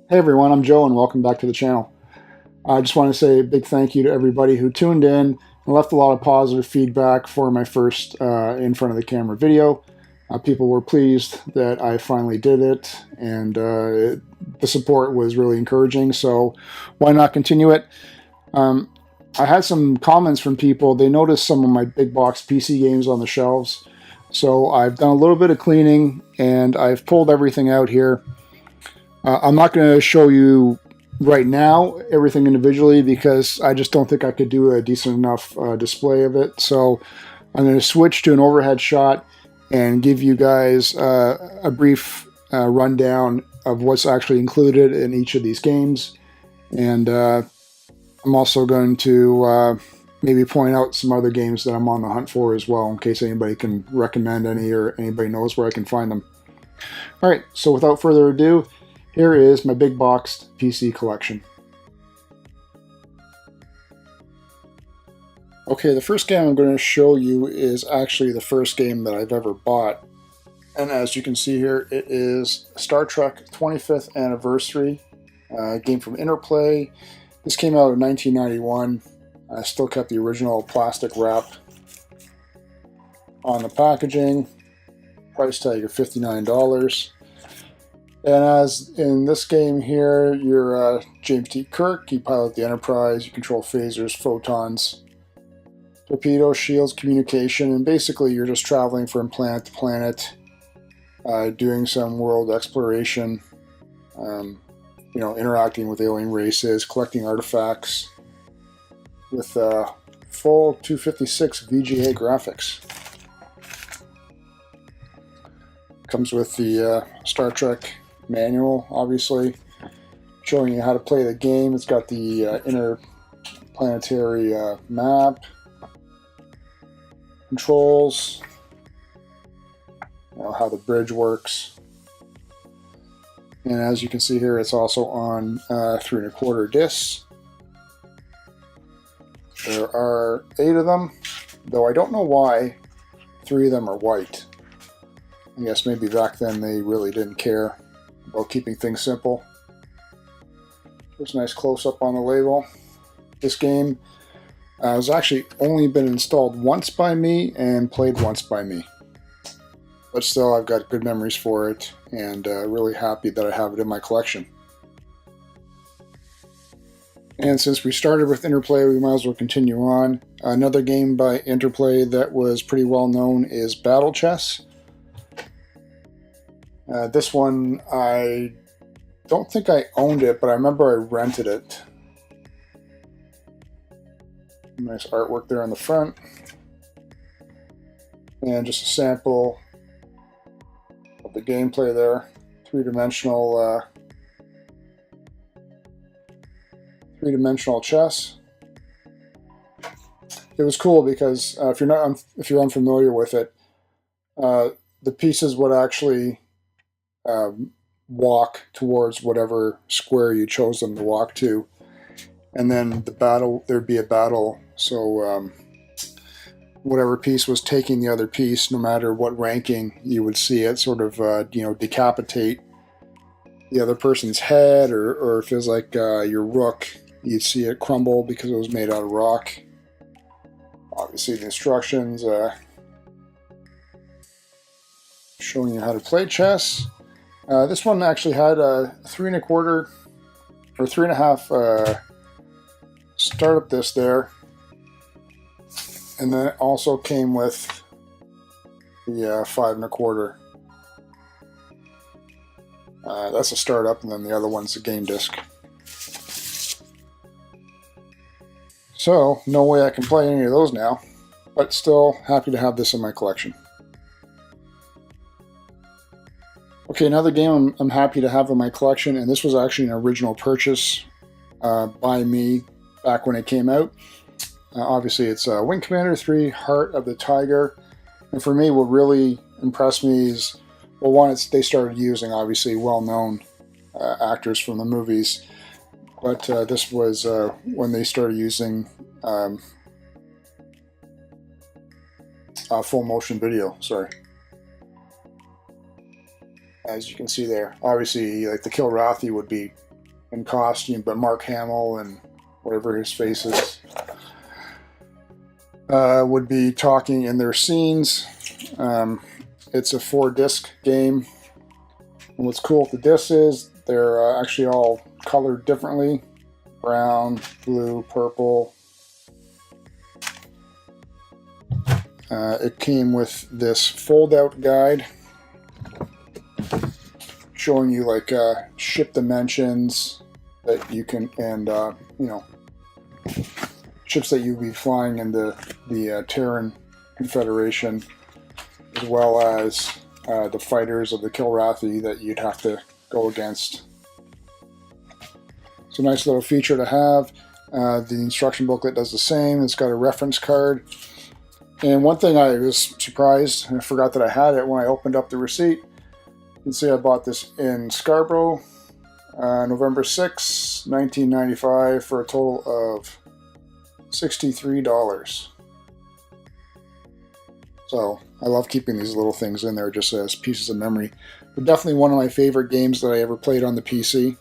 Hey everyone, I'm Joe and welcome back to the channel. I just want to say a big thank you to everybody who tuned in and left a lot of positive feedback for my first in front of the camera video. People were pleased that I finally did it, and the support was really encouraging, so why not continue it? I had some comments from people. They noticed some of my big box PC games on the shelves, so I've done a little bit of cleaning and I've pulled everything out here. I'm not going to show you right now everything individually because I just don't think I could do a decent enough display of it. So I'm going to switch to an overhead shot and give you guys a brief rundown of what's actually included in each of these games. And I'm also going to maybe point out some other games that I'm on the hunt for as well, in case anybody can recommend any or anybody knows where I can find them. All right, so without further ado, here is my big boxed PC collection. Okay, the first game I'm going to show you is actually the first game that I've ever bought. And as you can see here, it is Star Trek 25th Anniversary, a game from Interplay. This came out in 1991. I still kept the original plastic wrap on the packaging. Price tag of $59. And as in this game here, you're James T. Kirk. You pilot the Enterprise. You control phasers, photons, torpedoes, shields, communication, and basically you're just traveling from planet to planet, doing some world exploration, interacting with alien races, collecting artifacts with full 256 VGA graphics. Comes with the Star Trek manual, obviously, showing you how to play the game. It's got the interplanetary map, controls, how the bridge works, and as you can see here, it's also on 3 1/4 discs. There are 8 of them, though I don't know why 3 of them are white. I guess maybe back then they really didn't care about keeping things simple. There's a nice close-up on the label. This game has actually only been installed once by me and played once by me. But still, I've got good memories for it, and really happy that I have it in my collection. And since we started with Interplay, we might as well continue on. Another game by Interplay that was pretty well known is Battle Chess. This one, I don't think I owned it, but I remember I rented it. Nice artwork there on the front. And just a sample of the gameplay there. Three-dimensional chess. It was cool because if you're unfamiliar with it, the pieces would actually walk towards whatever square you chose them to walk to, and then there'd be a battle, so whatever piece was taking the other piece, no matter what ranking, you would see it sort of decapitate the other person's head, or if it was like your rook, you'd see it crumble because it was made out of rock. Obviously the instructions showing you how to play chess. This one actually had a 3 1/4 or 3.5 startup disc there, and then it also came with the 5 1/4. That's a startup, and then the other one's a game disc. So no way I can play any of those now, but still happy to have this in my collection. Okay, another game I'm happy to have in my collection, and this was actually an original purchase by me back when it came out. Obviously, it's Wing Commander 3: Heart of the Tiger. And for me, what really impressed me is, well, one, they started using, obviously, well-known actors from the movies. But this was when they started using full motion video, sorry. As you can see there. Obviously, like the Kilrathi would be in costume, but Mark Hamill and whatever his face is would be talking in their scenes. It's a 4-disc game. And what's cool with the discs is they're actually all colored differently. Brown, blue, purple. It came with this fold-out guide showing you like ship dimensions that you can, and you know, ships that you'll be flying in the Terran Confederation, as well as the fighters of the Kilrathi that you'd have to go against. It's a nice little feature to have. The instruction booklet does the same. It's got a reference card. And one thing I was surprised, and I forgot that I had it when I opened up the receipt. You can see I bought this in Scarborough, November 6, 1995, for a total of $63. So I love keeping these little things in there just as pieces of memory. But definitely one of my favorite games that I ever played on the PC.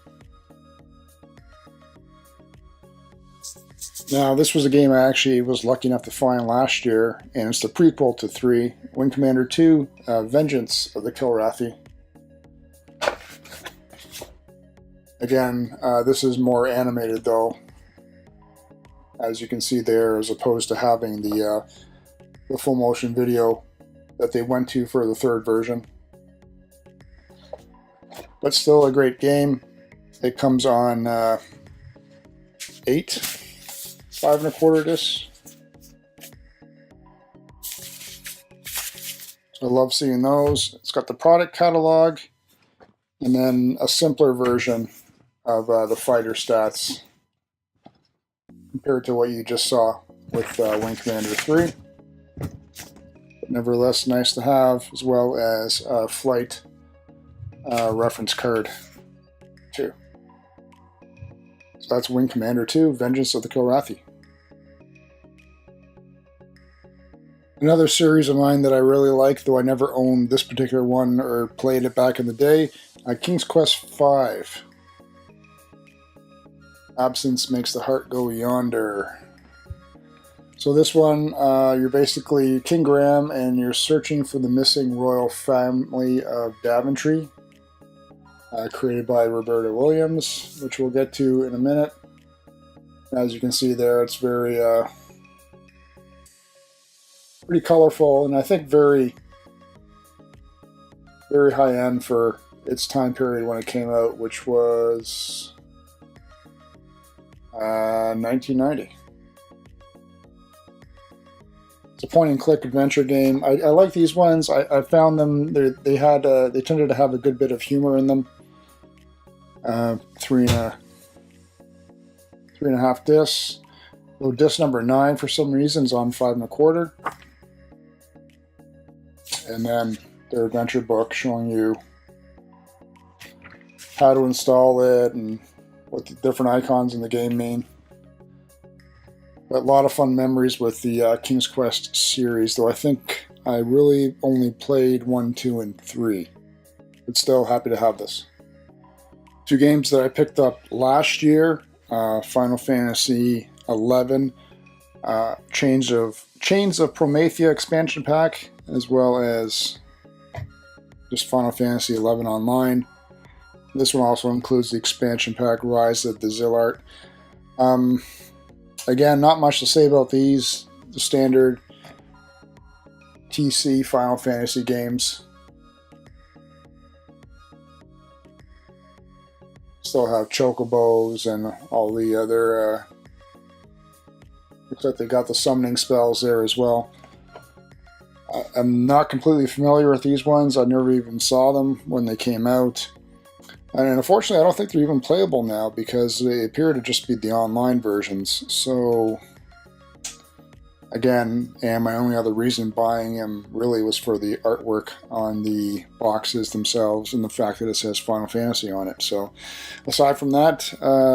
Now, this was a game I actually was lucky enough to find last year, and it's the prequel to 3, Wing Commander 2, Vengeance of the Kilrathi. Again, this is more animated though, as you can see there, as opposed to having the full motion video that they went to for the 3rd version. But still a great game. It comes on 8 5¼ discs. So I love seeing those. It's got the product catalog and then a simpler version of the fighter stats compared to what you just saw with Wing Commander 3. But nevertheless, nice to have, as well as a flight reference card too. So that's Wing Commander 2, Vengeance of the Kilrathi. Another series of mine that I really like, though I never owned this particular one or played it back in the day, King's Quest V. Absence makes the heart go yonder. So this one, you're basically King Graham and you're searching for the missing royal family of Daventry, created by Roberta Williams, which we'll get to in a minute. As you can see there, it's very pretty colorful, and I think very high end for its time period when it came out, which was 1990. It's a point-and-click adventure game. I like these ones. I found them. They tended to have a good bit of humor in them. 3.5 discs. So disc number 9 for some reason is on 5¼ and then their adventure book showing you how to install it and what the different icons in the game mean. But a lot of fun memories with the King's Quest series, though I think I really only played 1, 2, and 3. But still happy to have this. 2 games that I picked up last year, Final Fantasy 11, Chains of Promethea expansion pack, as well as just Final Fantasy 11 Online. This one also includes the expansion pack Rise of the Zillart. Again, not much to say about these. The standard TC Final Fantasy games. Still have chocobos and all the other... looks like they got the summoning spells there as well. I'm not completely familiar with these ones. I never even saw them when they came out. And unfortunately, I don't think they're even playable now because they appear to just be the online versions. So, again, and my only other reason buying them really was for the artwork on the boxes themselves and the fact that it says Final Fantasy on it. So, aside from that,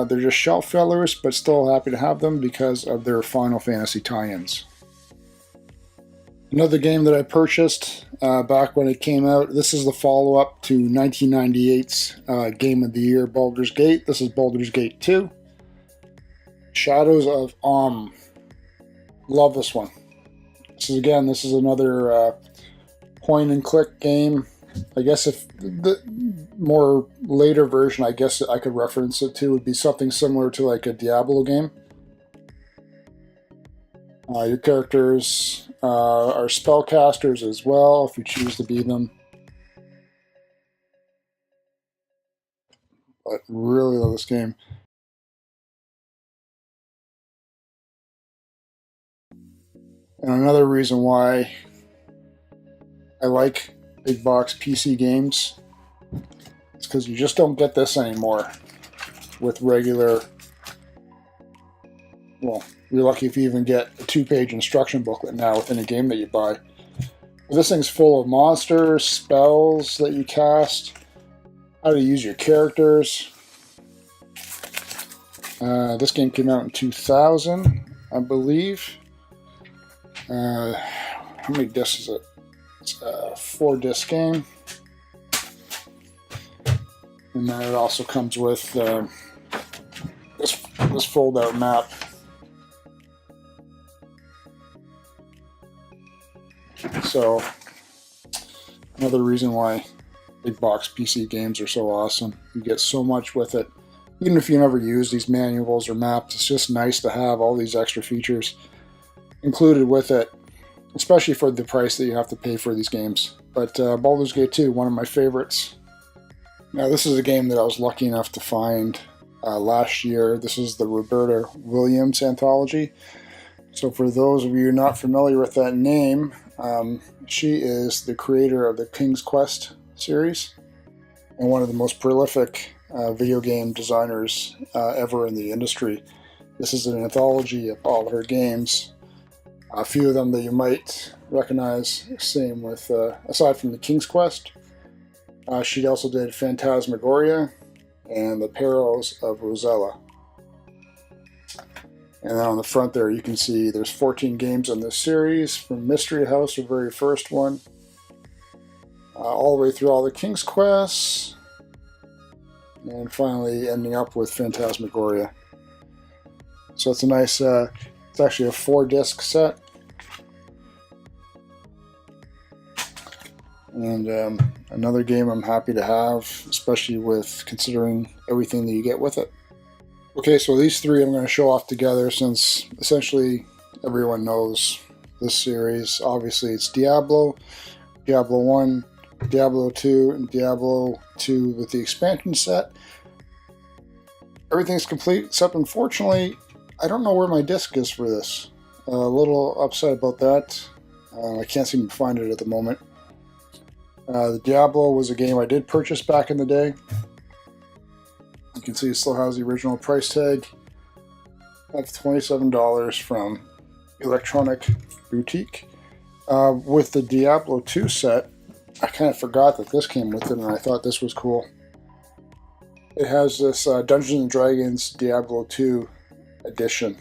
they're just shelf fillers, but still happy to have them because of their Final Fantasy tie-ins. Another game that I purchased back when it came out. This is the follow-up to 1998's Game of the Year, Baldurs Gate. This is Baldurs Gate 2. Shadows of Love this one. This is another point-and-click game. I guess if the more later version, I guess I could reference it to, would be something similar to like a Diablo game. Your characters are spellcasters as well, if you choose to be them. But really love this game. And another reason why I like big box PC games is because you just don't get this anymore with regular. Well, you're lucky if you even get a 2-page instruction booklet now within a game that you buy. But this thing's full of monsters, spells that you cast, how to use your characters. This game came out in 2000, I believe. How many discs is it? It's a 4-disc game. And then it also comes with this fold-out map. So, another reason why big box PC games are so awesome. You get so much with it. Even if you never use these manuals or maps, it's just nice to have all these extra features included with it, especially for the price that you have to pay for these games. But Baldur's Gate 2, one of my favorites. Now, this is a game that I was lucky enough to find last year. This is the Roberta Williams Anthology. So for those of you not familiar with that name, she is the creator of the King's Quest series and one of the most prolific video game designers ever in the industry. This is an anthology of all of her games. A few of them that you might recognize, same with, aside from the King's Quest, she also did Phantasmagoria and the Perils of Rosella. And then on the front there you can see there's 14 games in this series, from Mystery House, the very first one, all the way through all the King's Quests, and finally ending up with Phantasmagoria. So it's a nice, it's actually a 4-disc set. And another game I'm happy to have, especially with considering everything that you get with it. Okay, so these three I'm going to show off together since essentially everyone knows this series. Obviously it's Diablo, Diablo 1, Diablo 2, and Diablo 2 with the expansion set. Everything's complete, except unfortunately I don't know where my disc is for this. A little upset about that. I can't seem to find it at the moment. The Diablo was a game I did purchase back in the day. You can see it still has the original price tag of $27 from Electronic Boutique. With the Diablo 2 set, I kind of forgot that this came with it, and I thought this was cool. It has this Dungeons & Dragons Diablo 2 edition.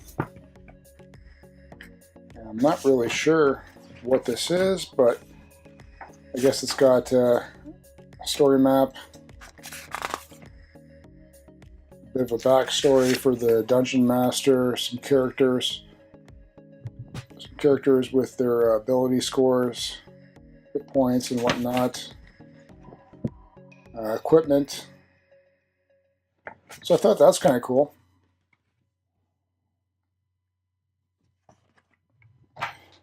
And I'm not really sure what this is, but I guess it's got a story map, a bit of a backstory for the Dungeon Master, some characters with their ability scores, hit points and whatnot, equipment. So I thought that's kind of cool.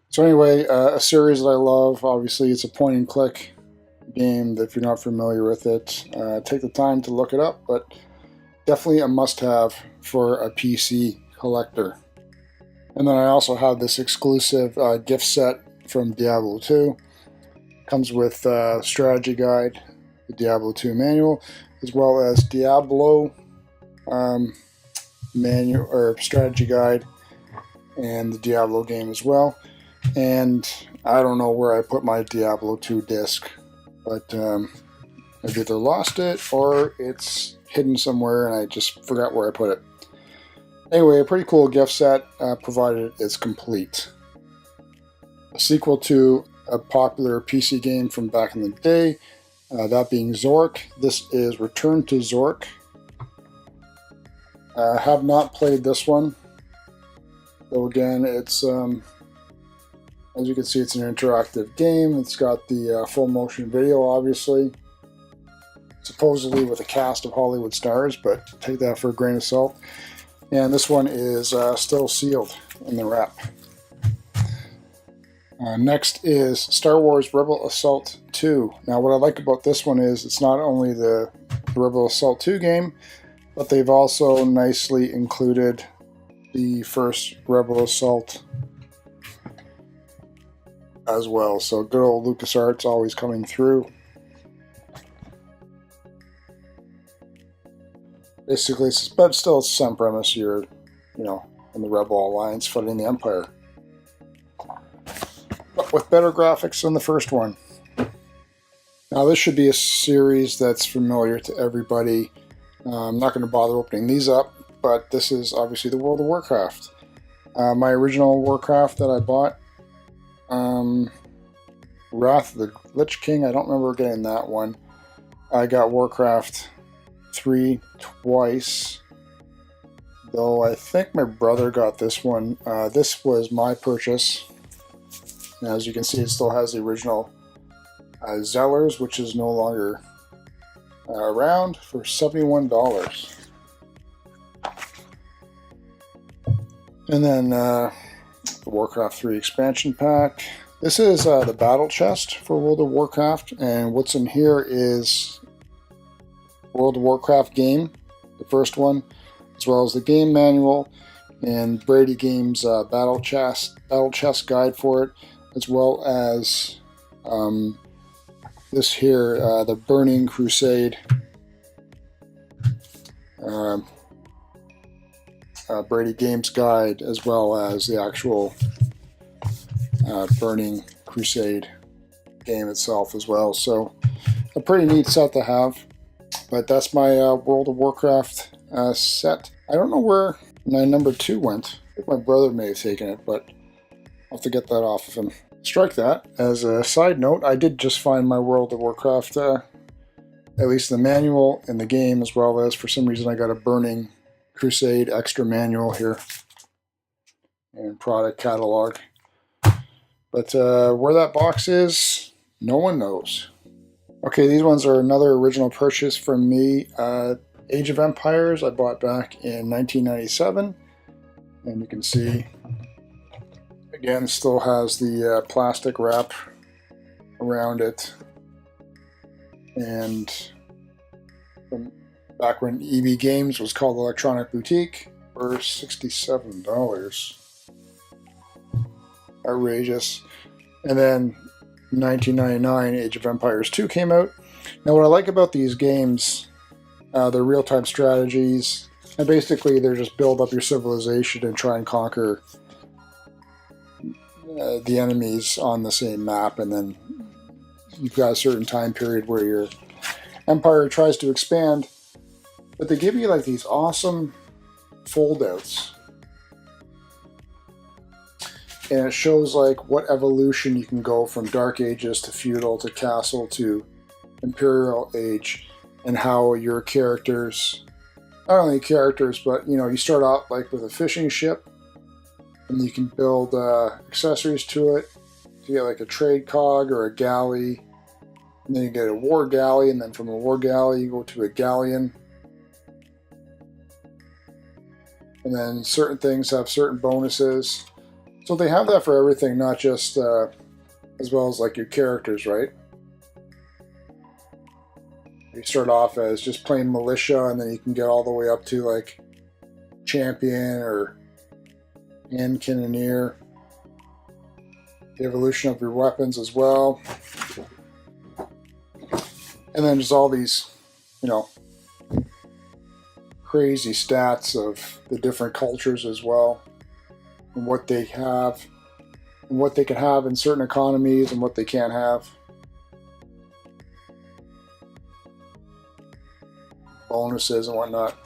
So anyway, a series that I love. Obviously, it's a point-and-click game that if you're not familiar with it, take the time to look it up, but definitely a must-have for a PC collector. And then I also have this exclusive gift set from Diablo 2. Comes with strategy guide, the Diablo 2 manual, as well as Diablo manual or strategy guide, and the Diablo game as well. And I don't know where I put my Diablo 2 disc, but I've either lost it or it's hidden somewhere and I just forgot where I put it. Anyway, a pretty cool gift set, provided it's complete. a sequel to a popular PC game from back in the day, that being Zork. This is Return to Zork. I have not played this one, though again, it's, as you can see, it's an interactive game. It's got the full motion video, obviously, supposedly with a cast of Hollywood stars, but take that for a grain of salt. And this one is still sealed in the wrap. Next is Star Wars Rebel Assault 2. Now what I like about this one is it's not only the Rebel Assault 2 game, but they've also nicely included the first Rebel Assault as well. So good old LucasArts always coming through. Basically, but still it's the same premise. You're, in the Rebel Alliance fighting the Empire. But with better graphics than the first one. Now this should be a series that's familiar to everybody. I'm not going to bother opening these up, but this is obviously the World of Warcraft. My original Warcraft that I bought, Wrath of the Lich King, I don't remember getting that one. I got Warcraft 3 twice, though I think my brother got this one. This was my purchase. And as you can see, it still has the original Zellers, which is no longer around, for $71. And then the Warcraft 3 expansion pack. This is the battle chest for World of Warcraft, and what's in here is World of Warcraft game, the first one, as well as the game manual and Brady Games battle chest guide for it, as well as this here, the Burning Crusade Brady Games guide, as well as the actual Burning Crusade game itself as well. So a pretty neat set to have. But that's my World of Warcraft set. I don't know where my number 2 went. I think my brother may have taken it, but I'll have to get that off of him. Strike that. As a side note, I did just find my World of Warcraft, at least the manual in the game, as well as for some reason I got a Burning Crusade extra manual here and product catalog. But where that box is, no one knows. Okay, these ones are another original purchase from me. Age of Empires I bought back in 1997, and you can see again still has the plastic wrap around it, and from back when EB Games was called Electronic Boutique for $67. Outrageous. And then 1999 Age of Empires 2 came out. Now what I like about these games, they're real-time strategies, and basically they're just build up your civilization and try and conquer the enemies on the same map, and then you've got a certain time period where your empire tries to expand, but they give you like these awesome foldouts. And it shows like what evolution you can go from Dark Ages to Feudal to Castle to Imperial Age, and how your characters, not only characters, but you start out like with a fishing ship, and you can build accessories to it. You get like a trade cog or a galley, and then you get a war galley, and then from a war galley you go to a galleon. And then certain things have certain bonuses. So they have that for everything, not just as well as like your characters, right? You start off as just plain militia, and then you can get all the way up to like champion or hand cannoneer. The evolution of your weapons as well. And then there's all these, crazy stats of the different cultures as well, and what they have, and what they can have in certain economies, and what they can't have. Bonuses and whatnot.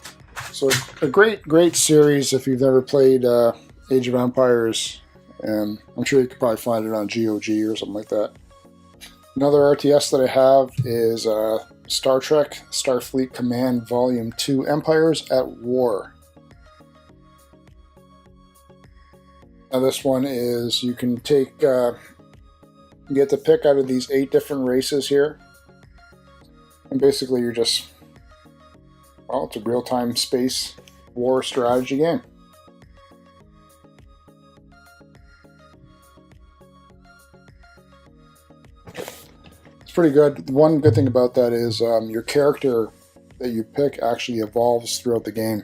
So a great series if you've never played Age of Empires. and I'm sure you could probably find it on GOG or something like that. Another RTS that I have is Star Trek Starfleet Command Volume 2 Empires at War. Now this one is, you can take, you get to pick out of these 8 different races here. And basically you're just, well, it's a real-time space war strategy game. It's pretty good. One good thing about that is your character that you pick actually evolves throughout the game.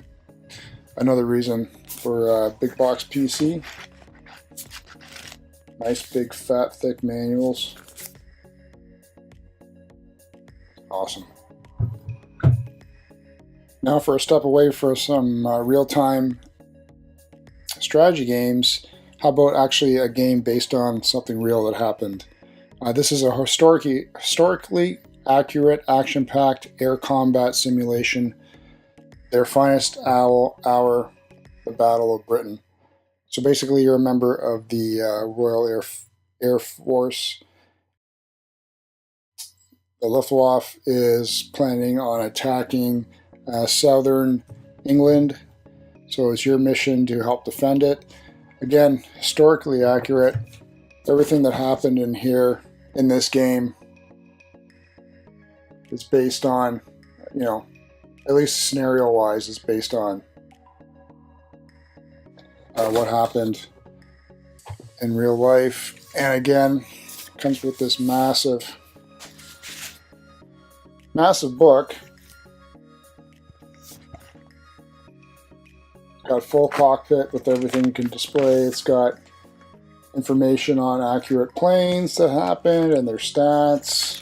Another reason for big box PC. Nice big fat thick manuals. Awesome. Now for a step away for some real-time strategy games, how about actually a game based on something real that happened? This is a historically accurate, action-packed air combat simulation. Their finest hour, the Battle of Britain. So basically you're a member of the Royal Air Force. The Luftwaffe is planning on attacking southern England, so it's your mission to help defend it. Again, historically accurate. Everything that happened in here in this game is based on, you know, at least scenario-wise, is based on what happened in real life. And again, comes with this massive book. Got full cockpit with everything you can display. It's got information on accurate planes that happened and their stats.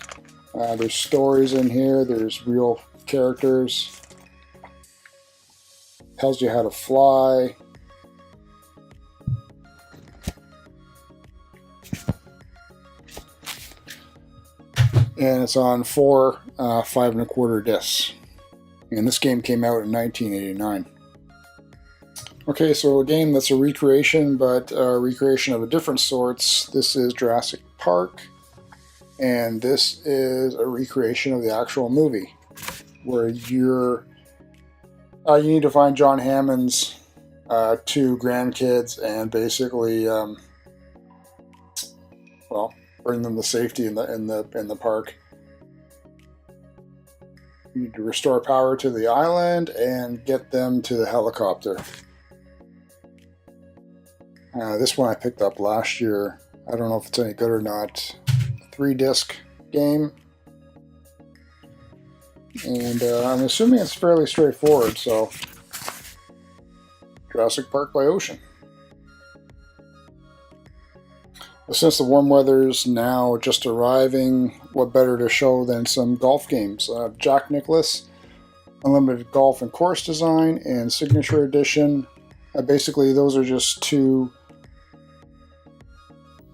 There's stories in here. There's real characters. Tells you how to fly. And it's on 4 5 1/4 discs. And this game came out in 1989. Okay, so a game that's a recreation, but a recreation of a different sorts. This is Jurassic Park, and this is a recreation of the actual movie, where you need to find John Hammond's 2 grandkids and basically, well, bring them to safety in the park. You need to restore power to the island and get them to the helicopter. This one I picked up last year. I don't know if it's any good or not. 3-disc game. And I'm assuming it's fairly straightforward, so Jurassic Park by Ocean. But since the warm weather's now just arriving, what better to show than some golf games? Jack Nicklaus, Unlimited Golf and Course Design, and Signature Edition. Basically, those are just 2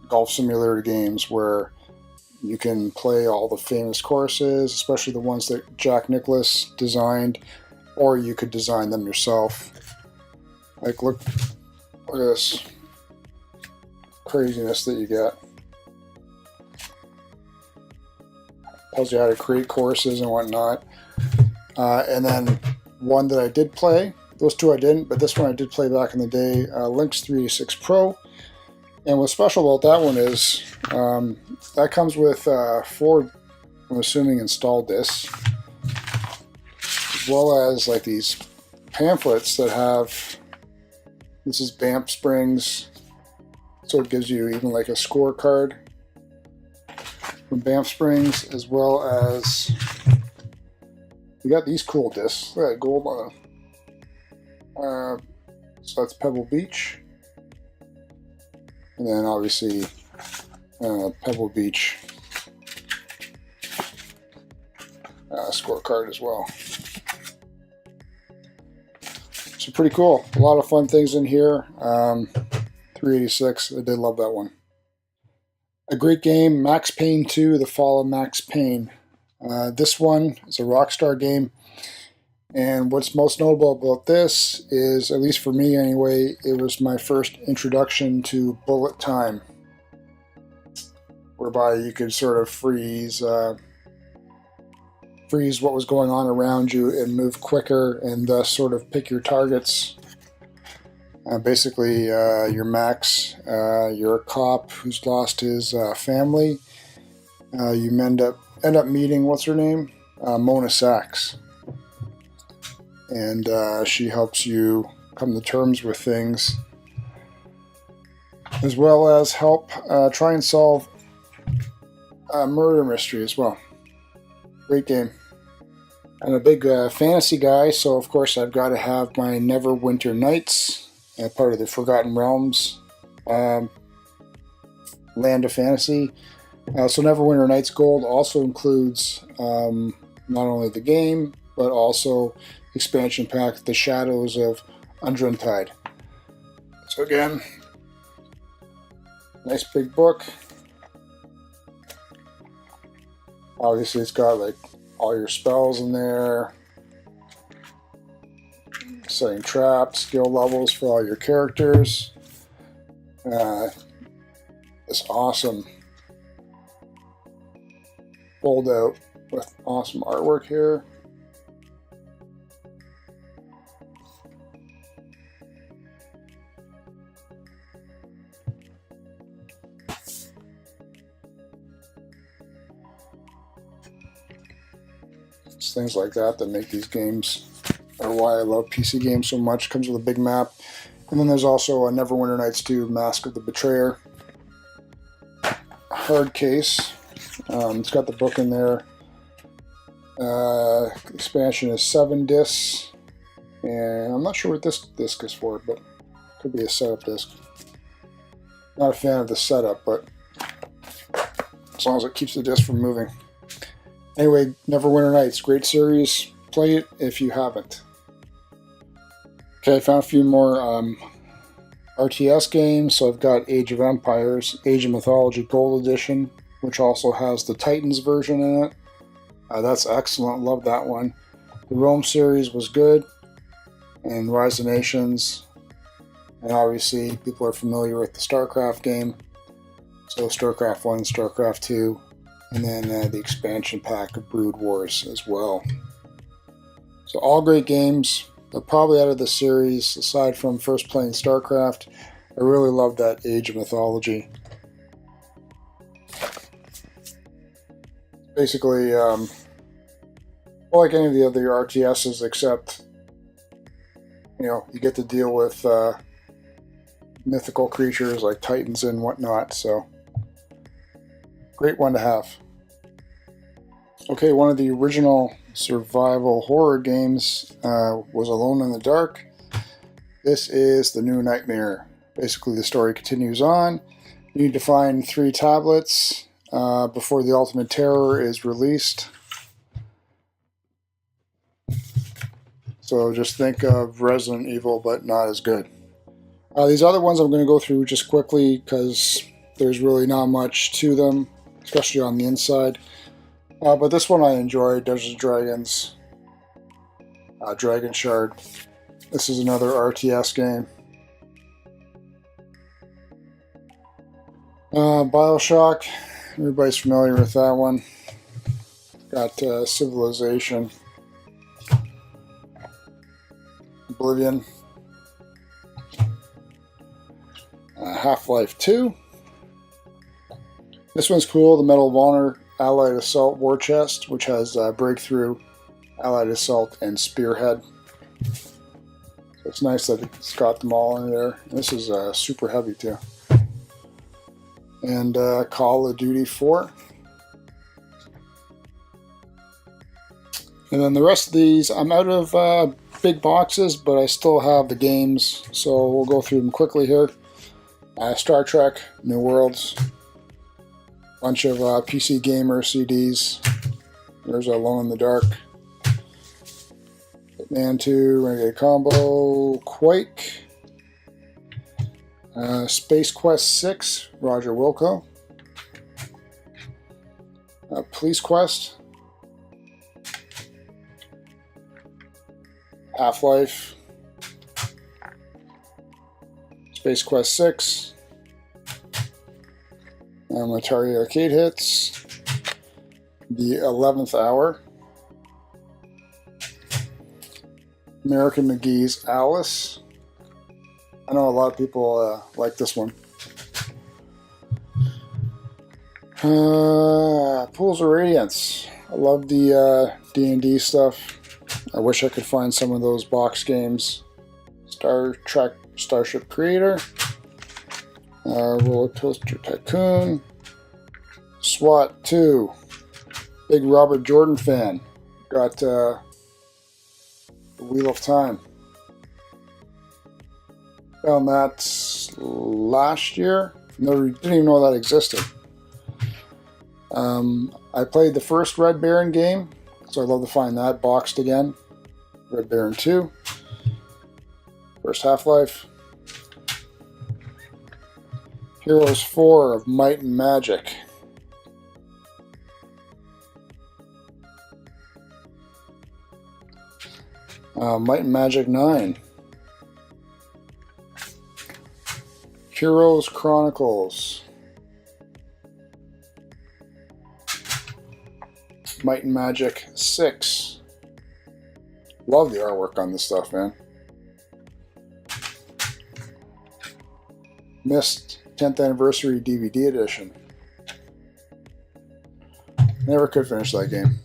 golf simulator games where you can play all the famous courses, especially the ones that Jack Nicklaus designed, or you could design them yourself. Like, look at this craziness that you get. Tells you how to create courses and whatnot. And then one that I did play, those 2 I didn't, but this one I did play back in the day, Lynx 386 Pro. And what's special about that one is that comes with 4, I'm assuming, installed discs, as well as like these pamphlets that have, this is Banff Springs, so it gives you even like a scorecard from Banff Springs, as well as we got these cool discs. Look at that gold on them. So that's Pebble Beach. And then obviously Pebble Beach scorecard as well. So pretty cool. A lot of fun things in here. 386, I did love that one. A great game, Max Payne 2, The Fall of Max Payne. This one is a Rockstar game. And what's most notable about this is, at least for me anyway, it was my first introduction to bullet time, whereby you could sort of freeze what was going on around you and move quicker, and thus sort of pick your targets. Basically, you're Max, you're a cop who's lost his family. You end up meeting, what's her name? Mona Sachs. And she helps you come to terms with things, as well as help try and solve a murder mystery as well. Great game. I'm a big fantasy guy, so of course I've got to have my Neverwinter Nights, part of the Forgotten Realms land of fantasy. So Neverwinter Nights Gold also includes not only the game, but also expansion pack, The Shadows of Undrentide. So again, nice big book. Obviously it's got like all your spells in there, setting traps, skill levels for all your characters. This awesome fold out with awesome artwork here. It's things like that make these games, or why I love PC games so much. Comes with a big map. And then there's also a Neverwinter Nights 2 Mask of the Betrayer hard case. It's got the book in there. Expansion is 7 discs. And I'm not sure what this disc is for, but it could be a setup disc. Not a fan of the setup, but as long as it keeps the disc from moving. Anyway, Neverwinter Nights, great series. Play it if you haven't. Okay, I found a few more RTS games. So I've got Age of Empires, Age of Mythology Gold Edition, which also has the Titans version in it. That's excellent, love that one. The Rome series was good, and Rise of Nations. And obviously, people are familiar with the StarCraft game. So StarCraft 1, StarCraft 2, and then the expansion pack of Brood Wars as well. So all great games, but probably out of the series, aside from first playing StarCraft, I really love that Age of Mythology. Basically, like any of the other RTSs, except, you get to deal with mythical creatures like Titans and whatnot, so great one to have. Okay, one of the original survival horror games was Alone in the Dark. This is the new Nightmare. Basically, the story continues on. You need to find 3 tablets before the Ultimate Terror is released. So just think of Resident Evil, but not as good. These other ones I'm going to go through just quickly because there's really not much to them, especially on the inside. But this one I enjoyed, Dungeons & Dragons, Dragon Shard. This is another RTS game. Bioshock, everybody's familiar with that one. Got Civilization, Oblivion, Half-Life 2. This one's cool, the Medal of Honor Allied Assault War Chest, which has Breakthrough, Allied Assault, and Spearhead. So it's nice that it's got them all in there. This is super heavy too. And Call of Duty 4. And then the rest of these, I'm out of big boxes, but I still have the games, so we'll go through them quickly here. Star Trek, New Worlds. Bunch of PC Gamer CDs. There's Alone in the Dark. Hitman 2, Renegade Combo, Quake. Space Quest 6, Roger Wilco. Police Quest. Half-Life, Space Quest 6, Atari arcade hits, The 11th Hour, American McGee's Alice. I know a lot of people like this one. Pools of Radiance. I love the D&D stuff. I wish I could find some of those box games. Star Trek Starship Creator. Roller Coaster Tycoon. SWAT 2. Big Robert Jordan fan. Got The Wheel of Time. Found that last year. Never didn't even know that existed. I played the first Red Baron game, so I'd love to find that boxed again. Red Baron 2. First Half-Life. Heroes 4 of Might and Magic. Might and Magic 9. Heroes Chronicles. Might and Magic 6. Love the artwork on this stuff, man. Myst 10th Anniversary DVD Edition. Never could finish that game.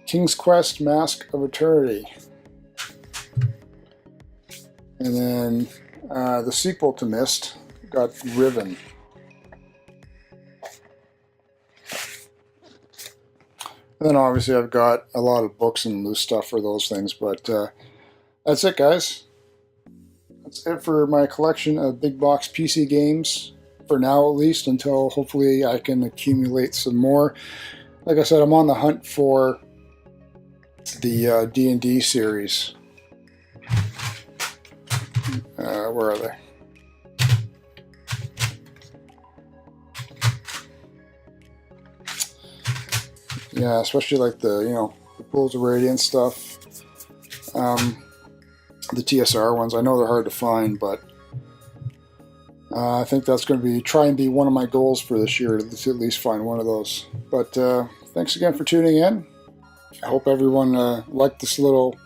King's Quest Mask of Eternity. And then the sequel to Myst got Riven. And then obviously I've got a lot of books and loose stuff for those things, but that's it, guys. That's it for my collection of big box PC games, for now at least, until hopefully I can accumulate some more. Like I said, I'm on the hunt for the D&D series. Where are they? Yeah, especially like the Pools of Radiance stuff. The TSR ones, I know they're hard to find, but I think that's going to try and be one of my goals for this year, to at least find one of those. But thanks again for tuning in. I hope everyone liked this little,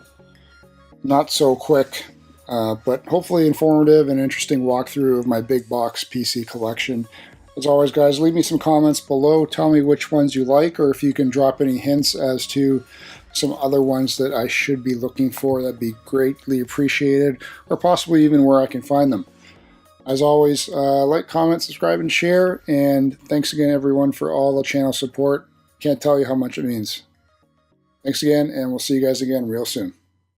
not so quick, but hopefully informative and interesting walkthrough of my big box PC collection. As always, guys, leave me some comments below. Tell me which ones you like, or if you can drop any hints as to some other ones that I should be looking for. That'd be greatly appreciated, or possibly even where I can find them. As always, like, comment, subscribe, and share. And thanks again, everyone, for all the channel support. Can't tell you how much it means. Thanks again, and we'll see you guys again real soon.